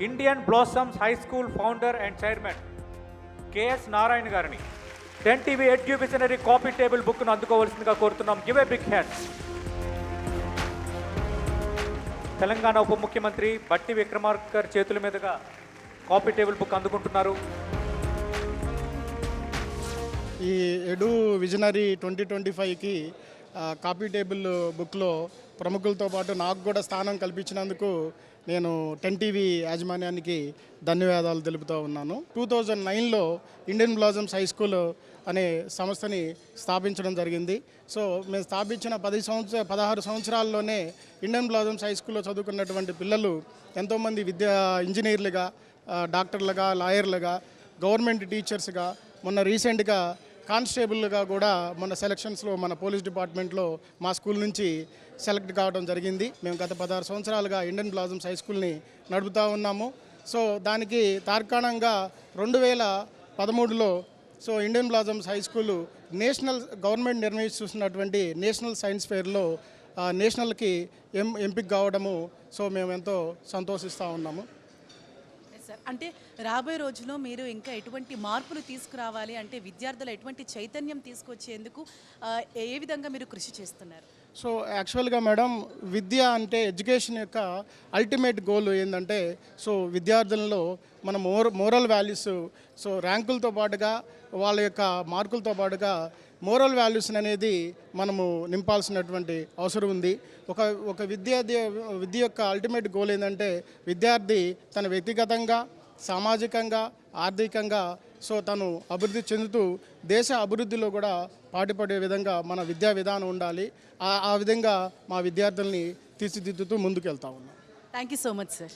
Indian blossoms high school founder and chairman KS Narayana గారిని 10 TV eduvisionary copy table బుక్ను అందుకోవాల్సిందిగా కోరుతున్నాం. Give a big hand. Telangana ఉప ముఖ్యమంత్రి బట్టి విక్రమార్క చేతుల మీదుగా కాపీ టేబుల్ బుక్ అందుకుంటున్నారు. ఈ ఎడు విజనరీ 2025కి కాపీ టేబుల్ బుక్లో ప్రముఖులతో పాటు నాకు కూడా స్థానం కల్పించినందుకు నేను 10 టీవీ యాజమాన్యానికి ధన్యవాదాలు తెలుపుతూ ఉన్నాను. 2009లో ఇండియన్ బ్లాసమ్స్ హై స్కూల్ అనే సంస్థని స్థాపించడం జరిగింది. సో మేము స్థాపించిన 16 సంవత్సరాల్లోనే ఇండియన్ బ్లాసమ్స్ హై స్కూల్లో చదువుకున్నటువంటి పిల్లలు ఎంతోమంది ఇంజనీర్లుగా, డాక్టర్లుగా, లాయర్లుగా, గవర్నమెంట్ టీచర్స్గా, మొన్న రీసెంట్గా కానిస్టేబుల్గా కూడా మొన్న సెలక్షన్స్లో మన పోలీస్ డిపార్ట్మెంట్లో మా స్కూల్ నుంచి సెలెక్ట్ కావడం జరిగింది. మేము గత 16 సంవత్సరాలుగా ఇండియన్ బ్లాసమ్స్ హై స్కూల్ని నడుపుతూ ఉన్నాము. సో దానికి తార్కాణంగా 2013లో so Indian blossoms high school national government నిర్వహిస్తున్నటువంటి నేషనల్ సైన్స్ ఫెయిర్లో నేషనల్కి ఎంపిక కావడము సో మేము ఎంతో సంతోషిస్తూ ఉన్నాము. సార్, అంటే రాబోయే రోజుల్లో మీరు ఇంకా ఎటువంటి మార్పులు తీసుకురావాలి అంటే విద్యార్థులు ఎటువంటి చైతన్యం తీసుకొచ్చేందుకు ఏ విధంగా మీరు కృషి చేస్తున్నారు? సో యాక్చువల్గా మేడం, విద్య అంటే ఎడ్యుకేషన్ యొక్క అల్టిమేట్ గోల్ ఏంటంటే సో విద్యార్థులలో మన మోరల్ వాల్యూస్, సో ర్యాంకులతో పాటుగా వాళ్ళ యొక్క మార్కులతో పాటుగా మోరల్ వాల్యూస్ అనేది మనము నింపాల్సినటువంటి అవసరం ఉంది. ఒక విద్య యొక్క అల్టిమేట్ గోల్ ఏంటంటే విద్యార్థి తన వ్యక్తిగతంగా, సామాజికంగా, ఆర్థికంగా సో తను అభివృద్ధి చెందుతూ దేశ అభివృద్ధిలో కూడా పాటుపడే విధంగా మన విద్యా విధానం ఉండాలి. ఆ విధంగా మా విద్యార్థుల్ని తీర్చిదిద్దుతూ ముందుకు వెళ్తా ఉన్నాం. Thank you so much sir.